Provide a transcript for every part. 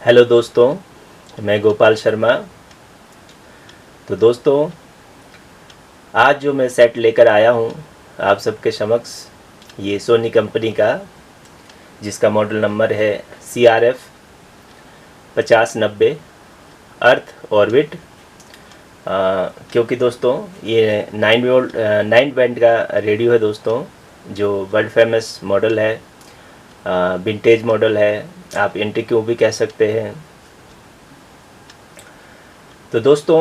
Hello दोस्तों, मैं गोपाल शर्मा। तो दोस्तों, आज जो मैं सेट लेकर आया हूँ आप सबके समक्ष, ये सोनी कंपनी का, जिसका मॉडल नंबर है CRF 5090 अर्थ ऑर्बिट। क्योंकि दोस्तों ये 9 बैंड का रेडियो है दोस्तों, जो वर्ल्ड फेमस मॉडल है, विंटेज मॉडल है, आप एंटीक्यू भी कह सकते हैं। तो दोस्तों,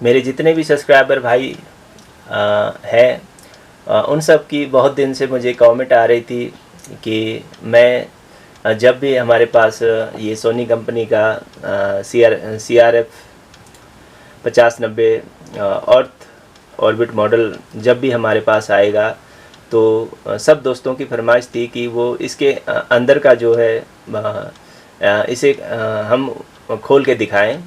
मेरे जितने भी सब्सक्राइबर भाई हैं, उन सब की बहुत दिन से मुझे कमेंट आ रही थी कि मैं जब भी हमारे पास ये सोनी कंपनी का CRF 5090 अर्थ ऑर्बिट मॉडल जब भी हमारे पास आएगा, तो सब दोस्तों की फरमाइश थी कि वो इसके अंदर का जो है इसे हम खोल के दिखाएं।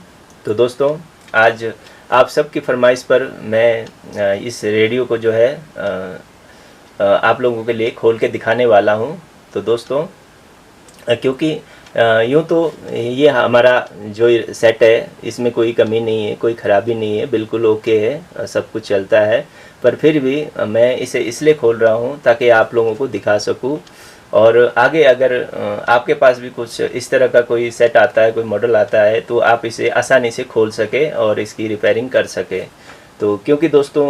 तो दोस्तों, आज आप सबकी फरमाइश पर मैं इस रेडियो को जो है आप लोगों के लिए खोल के दिखाने वाला हूं। तो दोस्तों, क्योंकि यूँ तो ये हमारा जो सेट है, इसमें कोई कमी नहीं है, कोई ख़राबी नहीं है, बिल्कुल ओके है, सब कुछ चलता है। पर फिर भी मैं इसे इसलिए खोल रहा हूँ ताकि आप लोगों को दिखा सकूँ, और आगे अगर आपके पास भी कुछ इस तरह का कोई सेट आता है, कोई मॉडल आता है, तो आप इसे आसानी से खोल सके और इसकी रिपेयरिंग कर सके। तो क्योंकि दोस्तों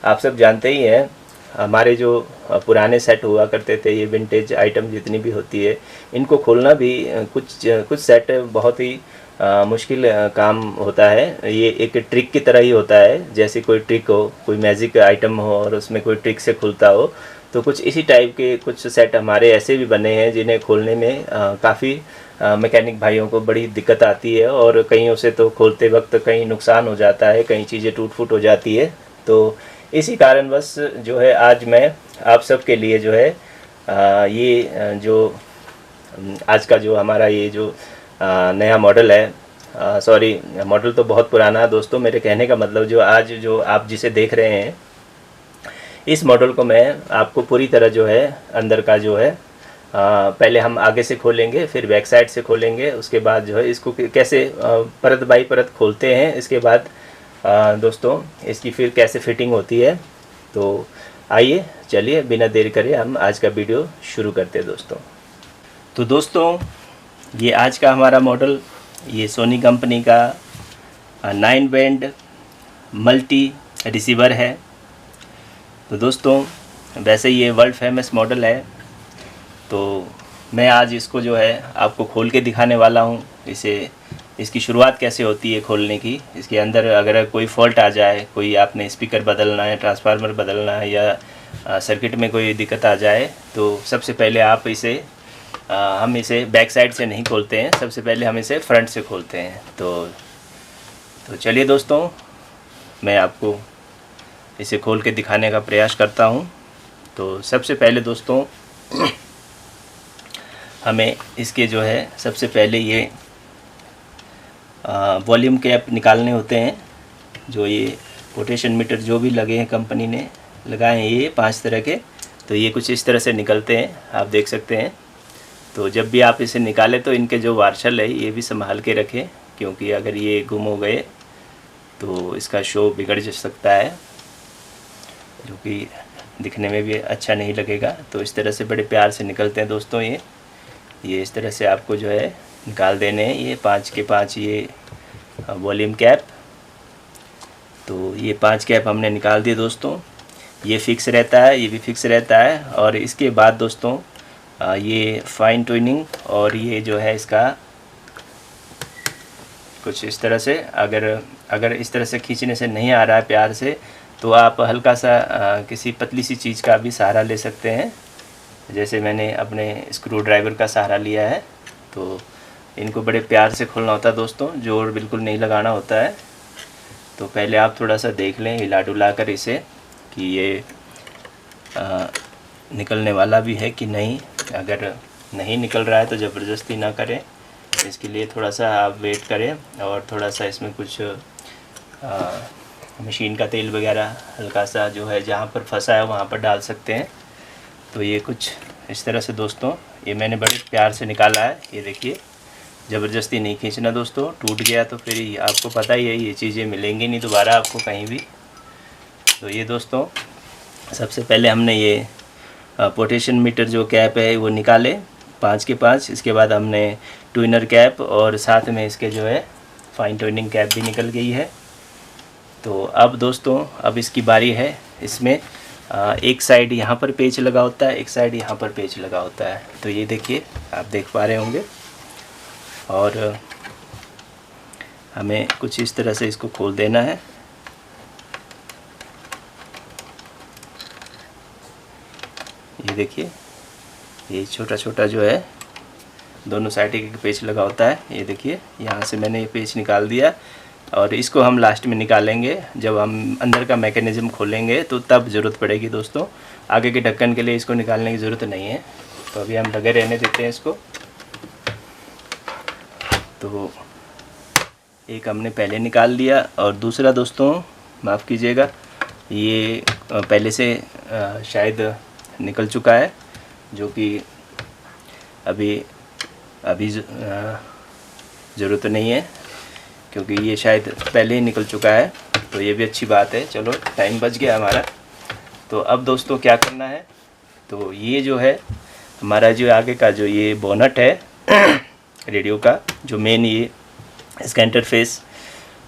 आप सब जानते ही हैं, हमारे जो पुराने सेट हुआ करते थे, ये विंटेज आइटम जितनी भी होती है, इनको खोलना भी कुछ सेट बहुत ही मुश्किल काम होता है। ये एक ट्रिक की तरह ही होता है, जैसे कोई ट्रिक हो, कोई मैजिक आइटम हो और उसमें कोई ट्रिक से खुलता हो। तो कुछ इसी टाइप के कुछ सेट हमारे ऐसे भी बने हैं जिन्हें खोलने में काफ़ी मैकेनिक भाइयों को बड़ी दिक्कत आती है, और कईयों से तो खोलते वक्त कहीं नुकसान हो जाता है, कई चीज़ें टूट फूट हो जाती है। तो इसी कारणवश जो है आज मैं आप सब के लिए जो है ये जो आज का जो हमारा ये जो नया मॉडल है, सॉरी, मॉडल तो बहुत पुराना है दोस्तों, मेरे कहने का मतलब जो आज जो आप जिसे देख रहे हैं, इस मॉडल को मैं आपको पूरी तरह जो है अंदर का जो है पहले हम आगे से खोलेंगे, फिर बैक साइड से खोलेंगे, उसके बाद जो है इसको कैसे परत बाई परत खोलते हैं, इसके बाद दोस्तों इसकी फिर कैसे फिटिंग होती है। तो आइए, चलिए बिना देर करे हम आज का वीडियो शुरू करते हैं दोस्तों। तो दोस्तों, ये आज का हमारा मॉडल, ये सोनी कंपनी का 9 बैंड मल्टी रिसीवर है। तो दोस्तों, वैसे ये वर्ल्ड फेमस मॉडल है, तो मैं आज इसको जो है आपको खोल के दिखाने वाला हूँ। इसकी शुरुआत कैसे होती है खोलने की, इसके अंदर अगर कोई फॉल्ट आ जाए, कोई आपने स्पीकर बदलना है, ट्रांसफार्मर बदलना है, या सर्किट में कोई दिक्कत आ जाए, तो सबसे पहले आप हम इसे बैक साइड से नहीं खोलते हैं, सबसे पहले हम इसे फ्रंट से खोलते हैं। तो चलिए दोस्तों, मैं आपको इसे खोल के दिखाने का प्रयास करता हूँ। तो सबसे पहले दोस्तों हमें इसके जो है सबसे पहले ये वॉल्यूम कैप निकालने होते हैं। जो ये पोटेंशियल मीटर जो भी लगे हैं, कंपनी ने लगाए हैं ये 5 तरह के, तो ये कुछ इस तरह से निकलते हैं, आप देख सकते हैं। तो जब भी आप इसे निकालें तो इनके जो वार्शल है ये भी संभाल के रखें, क्योंकि अगर ये गुम हो गए तो इसका शो बिगड़ जा सकता है, जो कि दिखने में भी अच्छा नहीं लगेगा। तो इस तरह से बड़े प्यार से निकलते हैं दोस्तों। ये इस तरह से आपको जो है निकाल देने हैं, ये 5 के 5 ये वॉल्यूम कैप। तो ये 5 कैप हमने निकाल दिए दोस्तों। ये फिक्स रहता है, ये भी फिक्स रहता है। और इसके बाद दोस्तों ये फाइन ट्यूनिंग, और ये जो है इसका कुछ इस तरह से, अगर इस तरह से खींचने से नहीं आ रहा है प्यार से, तो आप हल्का सा किसी पतली सी चीज़ का भी सहारा ले सकते हैं। जैसे मैंने अपने स्क्रू ड्राइवर का सहारा लिया है। तो इनको बड़े प्यार से खोलना होता है दोस्तों, जोर बिल्कुल नहीं लगाना होता है। तो पहले आप थोड़ा सा देख लें हिला डुला कर इसे, कि ये निकलने वाला भी है कि नहीं। अगर नहीं निकल रहा है तो ज़बरदस्ती ना करें, इसके लिए थोड़ा सा आप वेट करें, और थोड़ा सा इसमें कुछ मशीन का तेल वगैरह हल्का सा जो है जहाँ पर फंसा है वहाँ पर डाल सकते हैं। तो ये कुछ इस तरह से दोस्तों, ये मैंने बड़े प्यार से निकाला है, ये देखिए। ज़बरदस्ती नहीं खींचना दोस्तों, टूट गया तो फिर आपको पता ही है ये चीज़ें मिलेंगी नहीं दोबारा आपको कहीं भी। तो ये दोस्तों सबसे पहले हमने ये पोटेंशियल मीटर जो कैप है वो निकाले 5 के 5। इसके बाद हमने ट्यूनर कैप और साथ में इसके जो है फाइन ट्यूनिंग कैप भी निकल गई है। तो अब दोस्तों अब इसकी बारी है। इसमें एक साइड यहाँ पर पेच लगा होता है, एक साइड यहाँ पर पेच लगा होता है। तो ये देखिए आप देख पा रहे होंगे, और हमें कुछ इस तरह से इसको खोल देना है। ये देखिए ये छोटा छोटा जो है दोनों साइड एक पेच लगा होता है। ये देखिए यहाँ से मैंने ये पेच निकाल दिया, और इसको हम लास्ट में निकालेंगे जब हम अंदर का मैकेनिज़्म खोलेंगे, तो तब ज़रूरत पड़ेगी दोस्तों। आगे के ढक्कन के लिए इसको निकालने की ज़रूरत नहीं है, तो अभी हम लगे रहने देते हैं इसको। तो एक हमने पहले निकाल लिया, और दूसरा दोस्तों माफ़ कीजिएगा ये पहले से शायद निकल चुका है, जो कि अभी ज़रूरत नहीं है, क्योंकि ये शायद पहले ही निकल चुका है। तो ये भी अच्छी बात है, चलो टाइम बच गया हमारा। तो अब दोस्तों क्या करना है, तो ये जो है हमारा जो आगे का जो ये बोनट है रेडियो का, जो मेन ये इसका इंटरफेस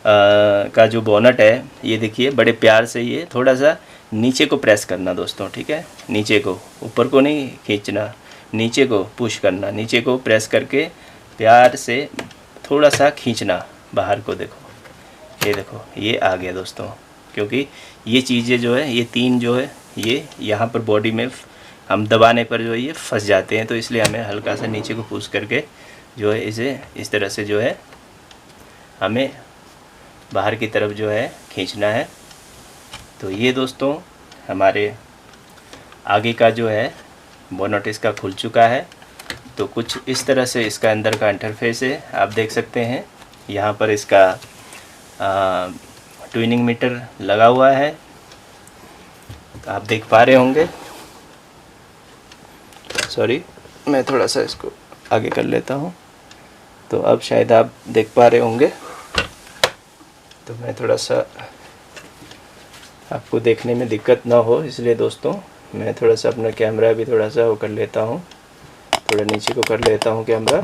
का जो बोनट है, ये देखिए बड़े प्यार से ये थोड़ा सा नीचे को प्रेस करना दोस्तों, ठीक है। नीचे को, ऊपर को नहीं खींचना, नीचे को पुश करना, नीचे को प्रेस करके प्यार से थोड़ा सा खींचना बाहर को। देखो ये देखो ये आ गया दोस्तों, क्योंकि ये चीज़ें जो है ये तीन जो है ये यहाँ पर बॉडी में हम दबाने पर जो है ये फंस जाते हैं, तो इसलिए हमें हल्का सा नीचे को पुश करके जो है इसे इस तरह से जो है हमें बाहर की तरफ जो है खींचना है। तो ये दोस्तों हमारे आगे का जो है बोनट इसका खुल चुका है। तो कुछ इस तरह से इसका अंदर का इंटरफेस है, आप देख सकते हैं। यहाँ पर इसका ट्यूनिंग मीटर लगा हुआ है, आप देख पा रहे होंगे। सॉरी, मैं थोड़ा सा इसको आगे कर लेता हूँ, तो अब शायद आप देख पा रहे होंगे। तो मैं थोड़ा सा आपको देखने में दिक्कत ना हो, इसलिए दोस्तों मैं थोड़ा सा अपना कैमरा भी थोड़ा सा वो कर लेता हूँ, थोड़ा नीचे को कर लेता हूँ कैमरा।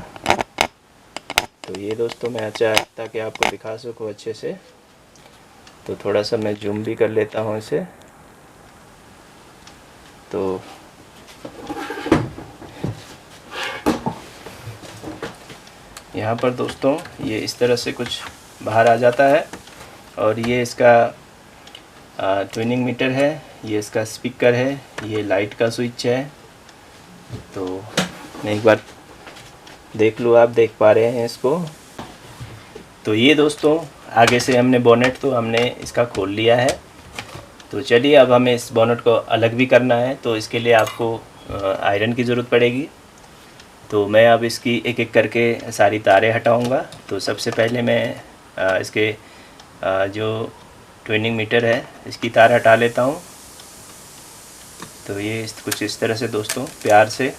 तो ये दोस्तों मैं अच्छा ताकि आपको दिखा सकूँ अच्छे से, तो थोड़ा सा मैं जूम भी कर लेता हूँ इसे। तो यहाँ पर दोस्तों ये इस तरह से कुछ बाहर आ जाता है, और ये इसका ट्यूनिंग मीटर है, ये इसका स्पीकर है, ये लाइट का स्विच है। तो मैं एक बार देख लूँ, आप देख पा रहे हैं इसको। तो ये दोस्तों आगे से हमने बोनेट तो हमने इसका खोल लिया है। तो चलिए अब हमें इस बोनेट को अलग भी करना है, तो इसके लिए आपको आयरन की ज़रूरत पड़ेगी। तो मैं अब इसकी एक एक करके सारी तारें हटाऊंगा। तो सबसे पहले मैं इसके जो ट्यूनिंग मीटर है इसकी तार हटा लेता हूँ। तो ये कुछ इस तरह से दोस्तों प्यार से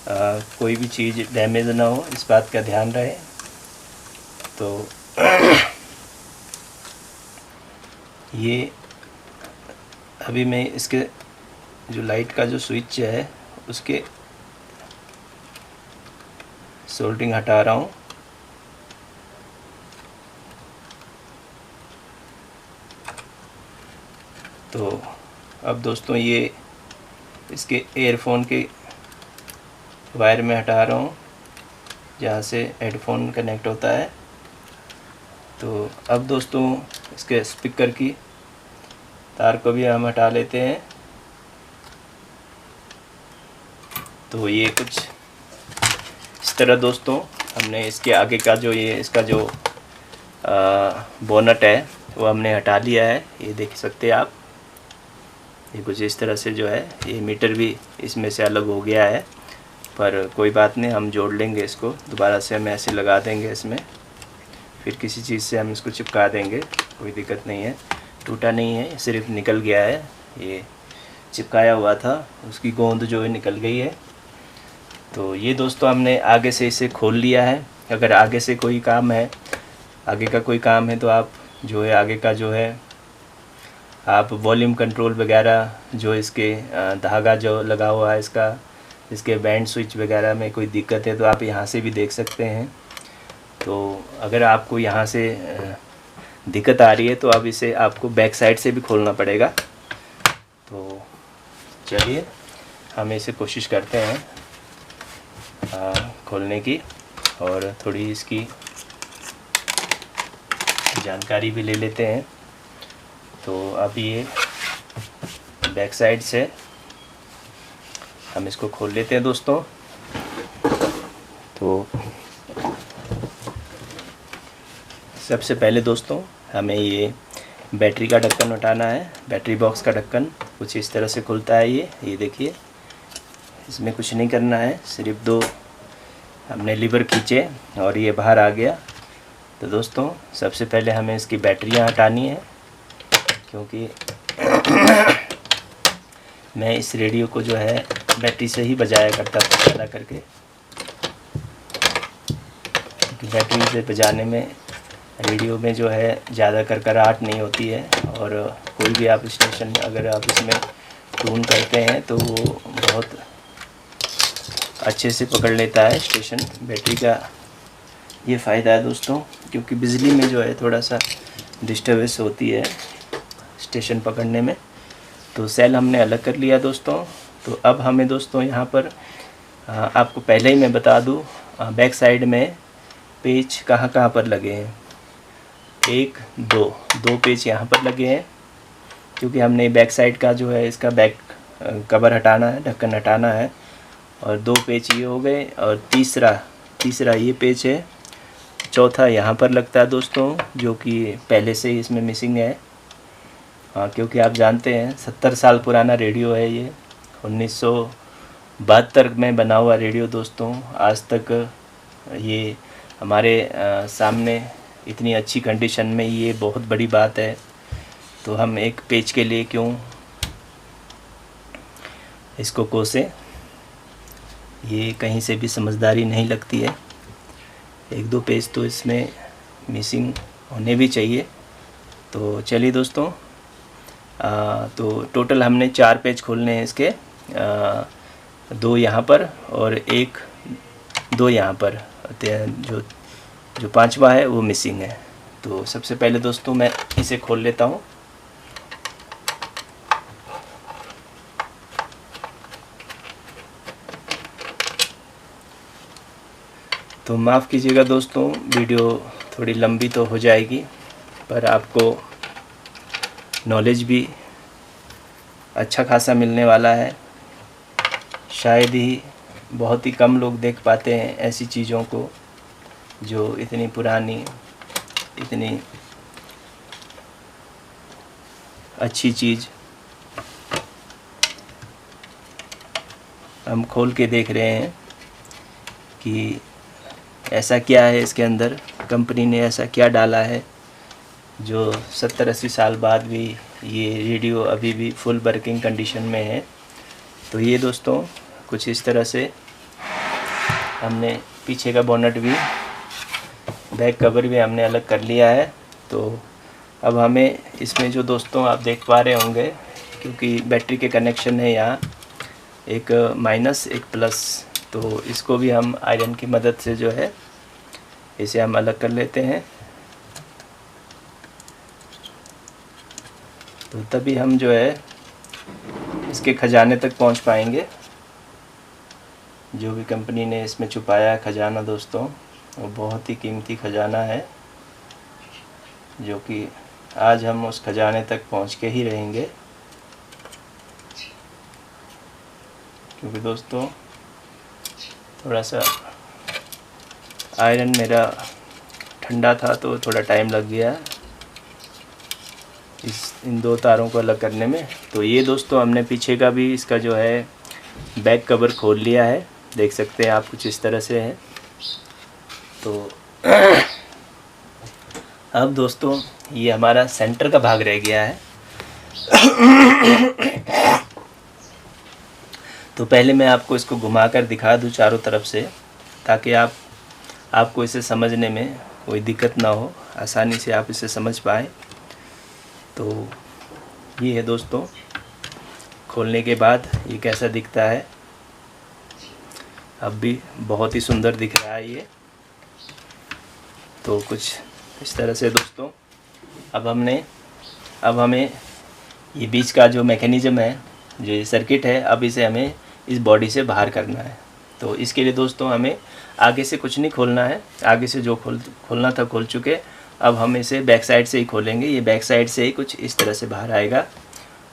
कोई भी चीज़ डैमेज ना हो, इस बात का ध्यान रहे। तो ये अभी मैं इसके जो लाइट का जो स्विच है उसके सोल्डरिंग हटा रहा हूँ। तो अब दोस्तों ये इसके एयरफोन के वायर में हटा रहा हूँ, जहाँ से हेडफोन कनेक्ट होता है। तो अब दोस्तों इसके स्पीकर की तार को भी हम हटा लेते हैं। तो ये कुछ इस तरह दोस्तों हमने इसके आगे का जो ये इसका जो बोनट है वो हमने हटा लिया है। ये देख सकते हैं आप, ये कुछ इस तरह से जो है ये मीटर भी इसमें से अलग हो गया है, पर कोई बात नहीं, हम जोड़ लेंगे इसको। दोबारा से हम ऐसे लगा देंगे इसमें, फिर किसी चीज़ से हम इसको चिपका देंगे, कोई दिक्कत नहीं है। टूटा नहीं है, सिर्फ निकल गया है, ये चिपकाया हुआ था उसकी गोंद जो है निकल गई है। तो ये दोस्तों हमने आगे से इसे खोल लिया है। अगर आगे से कोई काम है, आगे का कोई काम है तो आप जो है आगे का जो है आप वॉल्यूम कंट्रोल वगैरह जो इसके धागा जो लगा हुआ है इसके बैंड स्विच वगैरह में कोई दिक्कत है तो आप यहाँ से भी देख सकते हैं। तो अगर आपको यहाँ से दिक्कत आ रही है तो अब इसे आपको बैक साइड से भी खोलना पड़ेगा। तो चलिए हम इसे कोशिश करते हैं खोलने की और थोड़ी इसकी जानकारी भी ले लेते हैं। तो अब ये बैक साइड से हम इसको खोल लेते हैं दोस्तों। तो सबसे पहले दोस्तों हमें ये बैटरी का ढक्कन उठाना है। बैटरी बॉक्स का ढक्कन कुछ इस तरह से खुलता है। ये देखिए, इसमें कुछ नहीं करना है, सिर्फ 2 हमने लीवर खींचे और ये बाहर आ गया। तो दोस्तों सबसे पहले हमें इसकी बैटरियां हटानी है, क्योंकि मैं इस रेडियो को जो है बैटरी से ही बजाया करता था ज़्यादा करके, क्योंकि बैटरी से बजाने में रेडियो में जो है ज़्यादा करकराहट नहीं होती है और कोई भी आप स्टेशन अगर आप इसमें ट्यून करते हैं तो वो बहुत अच्छे से पकड़ लेता है स्टेशन। बैटरी का ये फ़ायदा है दोस्तों, क्योंकि बिजली में जो है थोड़ा सा डिस्टर्बेंस होती है स्टेशन पकड़ने में। तो सेल हमने अलग कर लिया दोस्तों। तो अब हमें दोस्तों यहाँ पर आपको पहले ही मैं बता दूँ, बैक साइड में पेच कहाँ कहाँ पर लगे हैं। 1 2 पेच यहाँ पर लगे हैं, क्योंकि हमने बैक साइड का जो है इसका बैक कवर हटाना है, ढक्कन हटाना है। और 2 पेच ये हो गए और तीसरा ये पेच है। चौथा यहाँ पर लगता है दोस्तों, जो कि पहले से ही इसमें मिसिंग है। क्योंकि आप जानते हैं 70 साल पुराना रेडियो है ये, 1972 में बना हुआ रेडियो दोस्तों। आज तक ये हमारे सामने इतनी अच्छी कंडीशन में, ये बहुत बड़ी बात है। तो हम एक पेज के लिए क्यों इसको कोसें, ये कहीं से भी समझदारी नहीं लगती है। 1-2 पेज तो इसमें मिसिंग होने भी चाहिए। तो चलिए दोस्तों, तो टोटल हमने 4 पेज खोलने हैं इसके, 2 यहाँ पर और 2 यहाँ पर, जो 5वां है वो मिसिंग है। तो सबसे पहले दोस्तों मैं इसे खोल लेता हूँ। तो माफ़ कीजिएगा दोस्तों, वीडियो थोड़ी लंबी तो हो जाएगी, पर आपको नॉलेज भी अच्छा खासा मिलने वाला है। शायद ही बहुत ही कम लोग देख पाते हैं ऐसी चीज़ों को, जो इतनी पुरानी, इतनी अच्छी चीज़ हम खोल के देख रहे हैं कि ऐसा क्या है इसके अंदर, कंपनी ने ऐसा क्या डाला है जो 70-80 साल बाद भी ये रेडियो अभी भी फुल वर्किंग कंडीशन में है। तो ये दोस्तों कुछ इस तरह से हमने पीछे का बोनट भी, बैक कवर भी हमने अलग कर लिया है। तो अब हमें इसमें जो दोस्तों आप देख पा रहे होंगे, क्योंकि बैटरी के कनेक्शन है यहाँ, एक माइनस एक प्लस, तो इसको भी हम आयरन की मदद से जो है इसे हम अलग कर लेते हैं। तो तभी हम जो है इसके खजाने तक पहुंच पाएंगे। जो भी कंपनी ने इसमें छुपाया है खजाना दोस्तों, वो बहुत ही कीमती खजाना है, जो कि आज हम उस खजाने तक पहुंच के ही रहेंगे। क्योंकि दोस्तों थोड़ा सा आयरन मेरा ठंडा था तो थोड़ा टाइम लग गया इन 2 तारों को अलग करने में। तो ये दोस्तों हमने पीछे का भी इसका जो है बैक कवर खोल लिया है, देख सकते हैं आप, कुछ इस तरह से है। तो अब दोस्तों ये हमारा सेंटर का भाग रह गया है। तो पहले मैं आपको इसको घुमा कर दिखा दूँ चारों तरफ से, ताकि आपको इसे समझने में कोई दिक्कत ना हो, आसानी से आप इसे समझ पाएँ। तो ये है दोस्तों, खोलने के बाद ये कैसा दिखता है। अब भी बहुत ही सुंदर दिख रहा है ये। तो कुछ इस तरह से दोस्तों, अब हमें ये बीच का जो मैकेनिज़्म है, जो ये सर्किट है, अब इसे हमें इस बॉडी से बाहर करना है। तो इसके लिए दोस्तों हमें आगे से कुछ नहीं खोलना है, आगे से जो खोलना था खोल चुके। अब हम इसे बैक साइड से ही खोलेंगे। ये बैक साइड से ही कुछ इस तरह से बाहर आएगा।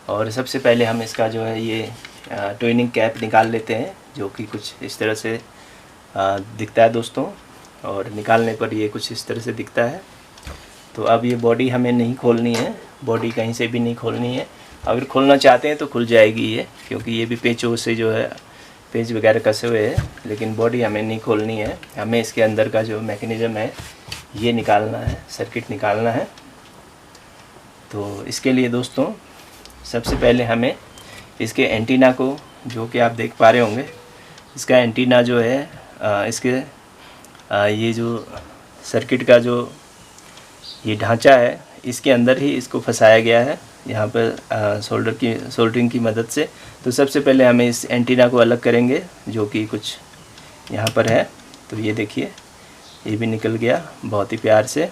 और सबसे पहले हम इसका जो है ये ट्विनिंग कैप निकाल लेते हैं, जो कि कुछ इस तरह से दिखता है दोस्तों। और निकालने पर ये कुछ इस तरह से दिखता है। तो अब ये बॉडी हमें नहीं खोलनी है, बॉडी कहीं से भी नहीं खोलनी है। अगर खोलना चाहते हैं तो खुल जाएगी ये, क्योंकि ये भी पेचों से जो है पेच वगैरह कसे हुए हैं, लेकिन बॉडी हमें नहीं खोलनी है। हमें इसके अंदर का जो मैकेनिज़्म है ये निकालना है, सर्किट निकालना है। तो इसके लिए दोस्तों सबसे पहले हमें इसके एंटीना को, जो कि आप देख पा रहे होंगे, इसका एंटीना जो है इसके ये जो सर्किट का जो ये ढांचा है, इसके अंदर ही इसको फंसाया गया है, यहाँ पर सोल्डरिंग की मदद से। तो सबसे पहले हमें इस एंटीना को अलग करेंगे, जो कि कुछ यहाँ पर है। तो ये देखिए, ये भी निकल गया बहुत ही प्यार से।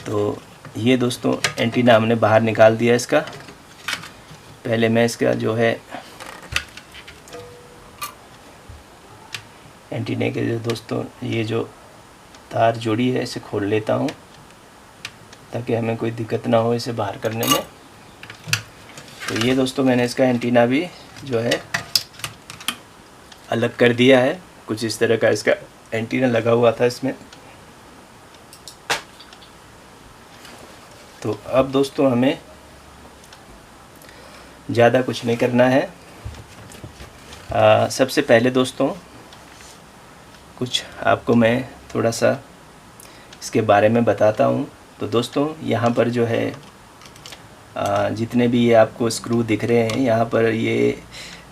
तो ये दोस्तों एंटीना हमने बाहर निकाल दिया इसका। पहले मैं इसका जो है एंटीने के जो दोस्तों ये जो तार जोड़ी है इसे खोल लेता हूँ, ताकि हमें कोई दिक्कत ना हो इसे बाहर करने में। तो ये दोस्तों मैंने इसका एंटीना भी जो है अलग कर दिया है। कुछ इस तरह का इसका एंटीना लगा हुआ था इसमें। तो अब दोस्तों हमें ज़्यादा कुछ नहीं करना है। सबसे पहले दोस्तों कुछ आपको मैं थोड़ा सा इसके बारे में बताता हूँ। तो दोस्तों यहाँ पर जो है जितने भी ये आपको स्क्रू दिख रहे हैं, यहाँ पर ये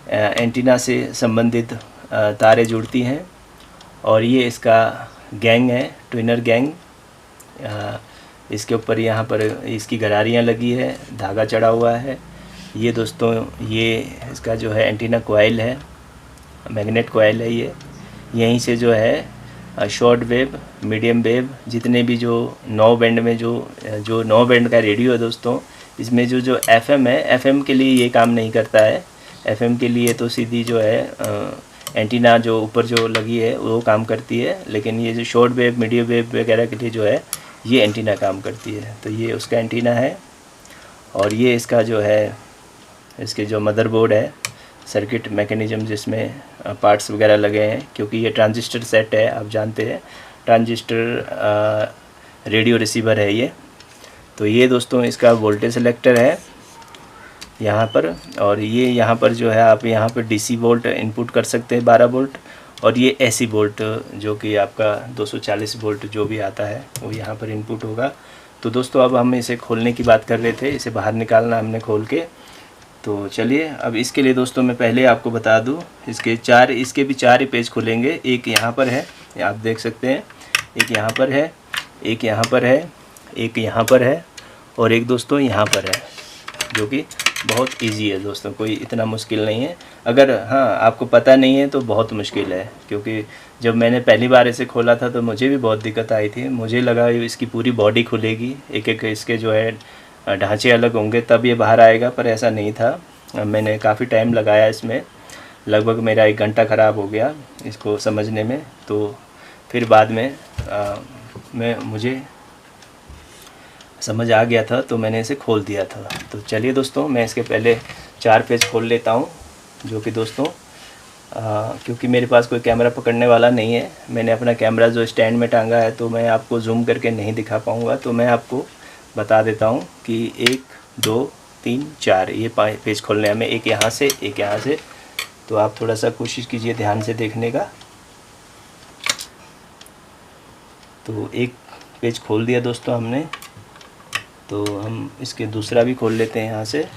एंटीना से संबंधित तारें जुड़ती हैं। और ये इसका गैंग है, ट्विनर गैंग। इसके ऊपर यहाँ पर इसकी गरारियाँ लगी है, धागा चढ़ा हुआ है। ये दोस्तों ये इसका जो है एंटीना कॉइल है, मैग्नेट कॉइल है ये। यहीं से जो है शॉर्ट वेव, मीडियम वेव, जितने भी जो 9 बैंड में जो 9 बैंड का रेडियो है दोस्तों, इसमें जो FM है, FM के लिए ये काम नहीं करता है। FM के लिए तो सीधी जो है एंटीना जो ऊपर जो लगी है वो काम करती है, लेकिन ये जो शॉर्ट वेव, मीडियम वेव वगैरह के लिए जो है ये एंटीना काम करती है। तो ये उसका एंटीना है। और ये इसका जो है, इसके जो मदरबोर्ड है, सर्किट मैकेनिज़्म जिसमें पार्ट्स वगैरह लगे हैं, क्योंकि ये ट्रांजिस्टर सेट है, आप जानते हैं ट्रांजिस्टर रेडियो रिसीवर है ये। तो ये दोस्तों इसका वोल्टेज सेलेक्टर है यहाँ पर। और ये यहाँ पर जो है आप यहाँ पर DC वोल्ट इनपुट कर सकते हैं 12 वोल्ट। और ये AC वोल्ट जो कि आपका 240 वोल्ट जो भी आता है वो यहाँ पर इनपुट होगा। तो दोस्तों अब हम इसे खोलने की बात कर रहे थे, इसे बाहर निकालना हमने खोल के। तो चलिए अब इसके लिए दोस्तों मैं पहले आपको बता दूं, इसके भी 4 ही पेज खुलेंगे। एक यहाँ पर है, आप देख सकते हैं, एक यहाँ पर है, एक यहाँ पर है, एक यहाँ पर है, और एक दोस्तों यहाँ पर है, जो कि बहुत इजी है दोस्तों, कोई इतना मुश्किल नहीं है। अगर हाँ आपको पता नहीं है तो बहुत मुश्किल है, क्योंकि जब मैंने पहली बार इसे खोला था तो मुझे भी बहुत दिक्कत आई थी। मुझे लगा इसकी पूरी बॉडी खुलेगी, एक एक इसके जो है ढांचे अलग होंगे तब ये बाहर आएगा, पर ऐसा नहीं था। मैंने काफ़ी टाइम लगाया इसमें, लगभग मेरा 1 घंटा ख़राब हो गया इसको समझने में। तो फिर बाद में मुझे समझ आ गया था, तो मैंने इसे खोल दिया था। तो चलिए दोस्तों मैं इसके पहले 4 पेज खोल लेता हूँ, जो कि दोस्तों क्योंकि मेरे पास कोई कैमरा पकड़ने वाला नहीं है, मैंने अपना कैमरा जो स्टैंड में टांगा है, तो मैं आपको जूम करके नहीं दिखा पाऊँगा। तो मैं आपको बता देता हूँ कि 1 2 3 4 ये पेज खोलने हमें, एक यहाँ से, एक यहाँ से। तो आप थोड़ा सा कोशिश कीजिए ध्यान से देखने का। तो एक पेज खोल दिया दोस्तों हमने। तो हम इसके दूसरा भी खोल लेते हैं यहाँ से।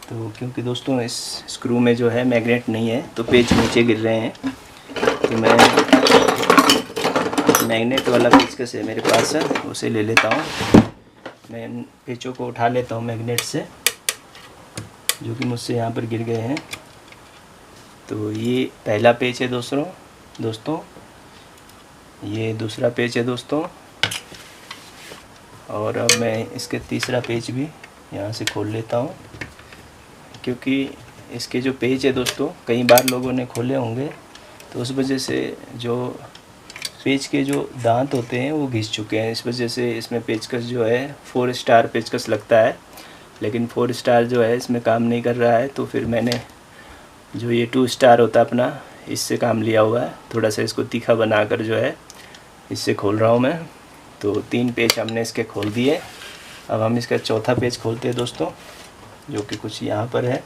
तो क्योंकि दोस्तों इस स्क्रू में जो है मैग्नेट नहीं है तो पेच नीचे गिर रहे हैं, तो मैं मैग्नेट वाला पेचकस है मेरे पास है, उसे ले लेता हूँ। मैं इन पेचों को उठा लेता हूँ मैग्नेट से, जो कि मुझसे यहाँ पर गिर गए हैं। तो ये पहला पेच है दोस्तों, ये दूसरा पेच है दोस्तों, और अब मैं इसके तीसरा पेच भी यहाँ से खोल लेता हूँ, क्योंकि इसके जो पेच है दोस्तों कई बार लोगों ने खोले होंगे, तो उस वजह से जो पेच के जो दांत होते हैं वो घिस चुके हैं। इस वजह से इसमें पेचकस जो है 4 स्टार पेचकस लगता है, लेकिन 4 स्टार जो है इसमें काम नहीं कर रहा है। तो फिर मैंने जो ये 2 स्टार होता है अपना, इससे काम लिया हुआ है। थोड़ा सा इसको तीखा बनाकर जो है इससे खोल रहा हूँ मैं। तो 3 पेच हमने इसके खोल दिए। अब हम इसका चौथा पेच खोलते हैं दोस्तों, जो कि कुछ यहाँ पर है।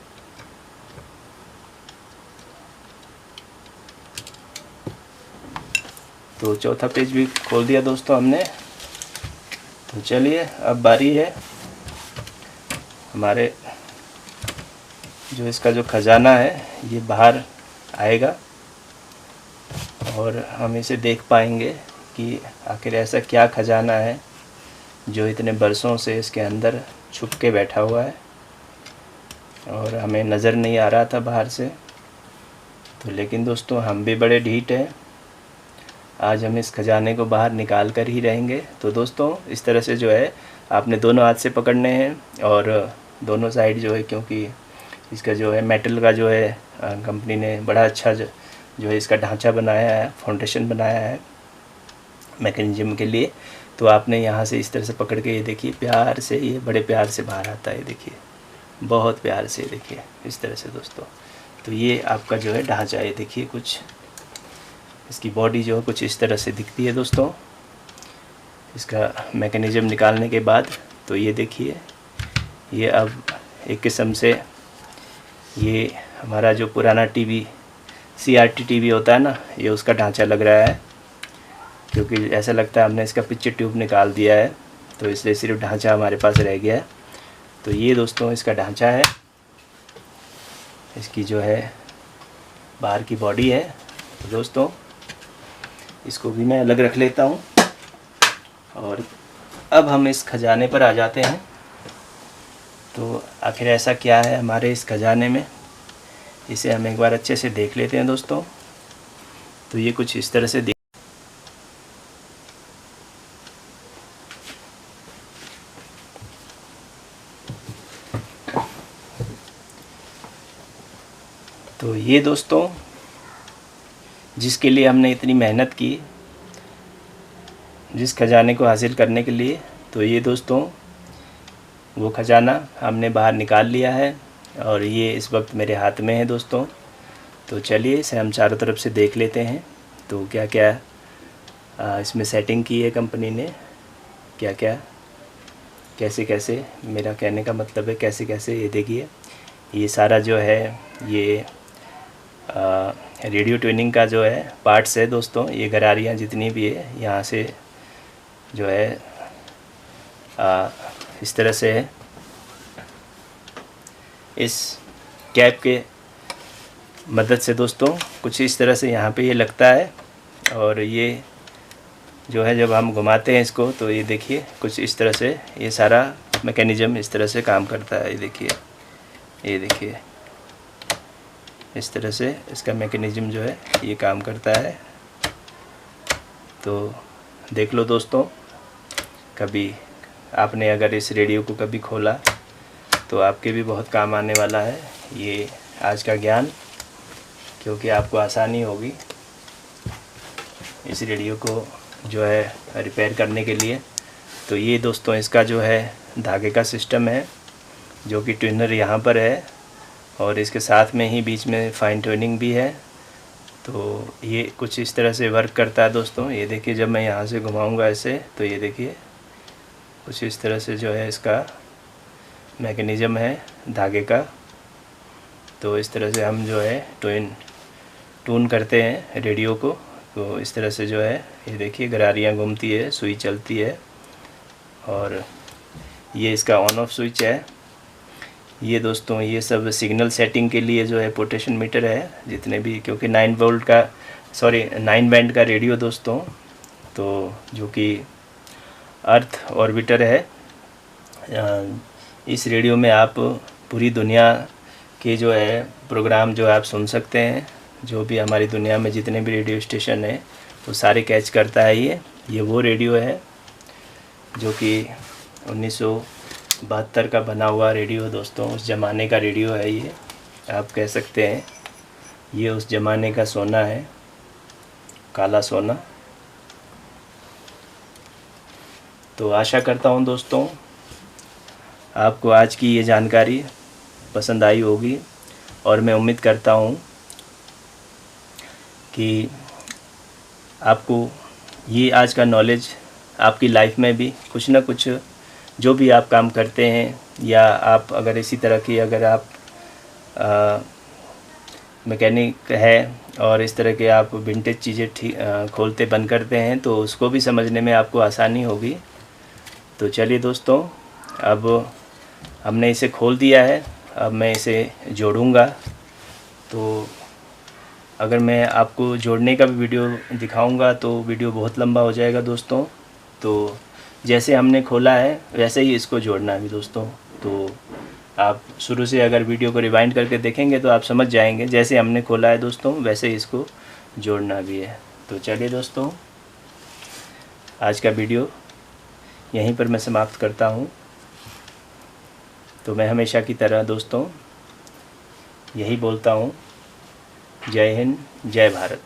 तो चौथा पेज भी खोल दिया दोस्तों हमने। तो चलिए अब बारी है हमारे जो इसका जो खजाना है ये बाहर आएगा, और हम इसे देख पाएंगे कि आखिर ऐसा क्या खजाना है जो इतने बरसों से इसके अंदर छुप के बैठा हुआ है और हमें नज़र नहीं आ रहा था बाहर से। तो लेकिन दोस्तों हम भी बड़े ढीठ हैं, आज हम इस खजाने को बाहर निकाल कर ही रहेंगे। तो दोस्तों इस तरह से जो है आपने दोनों हाथ से पकड़ने हैं, और दोनों साइड जो है, क्योंकि इसका जो है मेटल का जो है कंपनी ने बड़ा अच्छा जो है इसका ढांचा बनाया है, फाउंडेशन बनाया है मैकेनिज्म के लिए। तो आपने यहाँ से इस तरह से पकड़ के ये देखिए प्यार से, ये बड़े प्यार से बाहर आता है, देखिए बहुत प्यार से, देखिए इस तरह से दोस्तों। तो ये आपका जो है ढांचा है, देखिए कुछ इसकी बॉडी जो है कुछ इस तरह से दिखती है दोस्तों इसका मैकेनिज़्म निकालने के बाद। तो ये देखिए, ये अब एक किस्म से ये हमारा जो पुराना टीवी CRT टीवी होता है ना, ये उसका ढांचा लग रहा है, क्योंकि ऐसा लगता है हमने इसका पिक्चर ट्यूब निकाल दिया है, तो इसलिए सिर्फ ढांचा हमारे पास रह गया है। तो ये दोस्तों इसका ढांचा है, इसकी जो है बाहर की बॉडी है। तो दोस्तों इसको भी मैं अलग रख लेता हूँ, और अब हम इस खजाने पर आ जाते हैं। तो आखिर ऐसा क्या है हमारे इस खजाने में, इसे हम एक बार अच्छे से देख लेते हैं दोस्तों। तो ये कुछ इस तरह से तो ये दोस्तों जिसके लिए हमने इतनी मेहनत की, जिस खजाने को हासिल करने के लिए, तो ये दोस्तों वो खजाना हमने बाहर निकाल लिया है, और ये इस वक्त मेरे हाथ में है दोस्तों। तो चलिए इसे हम चारों तरफ से देख लेते हैं। तो क्या क्या इसमें सेटिंग की है कंपनी ने, क्या क्या कैसे कैसे, मेरा कहने का मतलब है कैसे कैसे। ये देखिए ये सारा जो है ये रेडियो ट्यूनिंग का जो है पार्ट्स है दोस्तों। ये गरारियाँ जितनी भी है यहाँ से जो है इस तरह से है, इस कैप के मदद से दोस्तों कुछ इस तरह से यहाँ पे ये लगता है, और ये जो है जब हम घुमाते हैं इसको, तो ये देखिए कुछ इस तरह से ये सारा मैकेनिज़्म इस तरह से काम करता है। ये देखिए इस तरह से इसका मैकेनिज़्म जो है ये काम करता है। तो देख लो दोस्तों, कभी आपने अगर इस रेडियो को कभी खोला तो आपके भी बहुत काम आने वाला है ये आज का ज्ञान, क्योंकि आपको आसानी होगी इस रेडियो को जो है रिपेयर करने के लिए। तो ये दोस्तों इसका जो है धागे का सिस्टम है, जो कि ट्यूनर यहाँ पर है, और इसके साथ में ही बीच में फाइन ट्यूनिंग भी है। तो ये कुछ इस तरह से वर्क करता है दोस्तों। ये देखिए जब मैं यहाँ से घुमाऊँगा ऐसे, तो ये देखिए कुछ इस तरह से जो है इसका मैकेनिज़्म है धागे का। तो इस तरह से हम जो है ट्यून करते हैं रेडियो को। तो इस तरह से जो है ये देखिए गरारियाँ घूमती है, सुई चलती है, और ये इसका ऑन ऑफ स्विच है। ये दोस्तों ये सब सिग्नल सेटिंग के लिए जो है पोटेंशियल मीटर है जितने भी, क्योंकि 9 वोल्ट का 9 बैंड का रेडियो दोस्तों, तो जो कि अर्थ ऑर्बिटर है। इस रेडियो में आप पूरी दुनिया के जो है प्रोग्राम जो आप सुन सकते हैं, जो भी हमारी दुनिया में जितने भी रेडियो स्टेशन हैं वो सारे कैच करता है। ये वो रेडियो है जो कि 1972 का बना हुआ रेडियो दोस्तों, उस ज़माने का रेडियो है ये, आप कह सकते हैं ये उस ज़माने का सोना है, काला सोना। तो आशा करता हूँ दोस्तों आपको आज की ये जानकारी पसंद आई होगी, और मैं उम्मीद करता हूँ कि आपको ये आज का नॉलेज आपकी लाइफ में भी कुछ ना कुछ, जो भी आप काम करते हैं, या आप अगर इसी तरह की अगर आप मैकेनिक है और इस तरह के आप विंटेज चीज़ें खोलते बंद करते हैं, तो उसको भी समझने में आपको आसानी होगी। तो चलिए दोस्तों, अब हमने इसे खोल दिया है, अब मैं इसे जोड़ूंगा। तो अगर मैं आपको जोड़ने का भी वीडियो दिखाऊंगा तो वीडियो बहुत लंबा हो जाएगा दोस्तों। तो जैसे हमने खोला है वैसे ही इसको जोड़ना है दोस्तों। तो आप शुरू से अगर वीडियो को रिवाइंड करके देखेंगे तो आप समझ जाएंगे, जैसे हमने खोला है दोस्तों वैसे ही इसको जोड़ना भी है। तो चलिए दोस्तों, आज का वीडियो यहीं पर मैं समाप्त करता हूँ। तो मैं हमेशा की तरह दोस्तों यही बोलता हूँ, जय हिंद, जय भारत।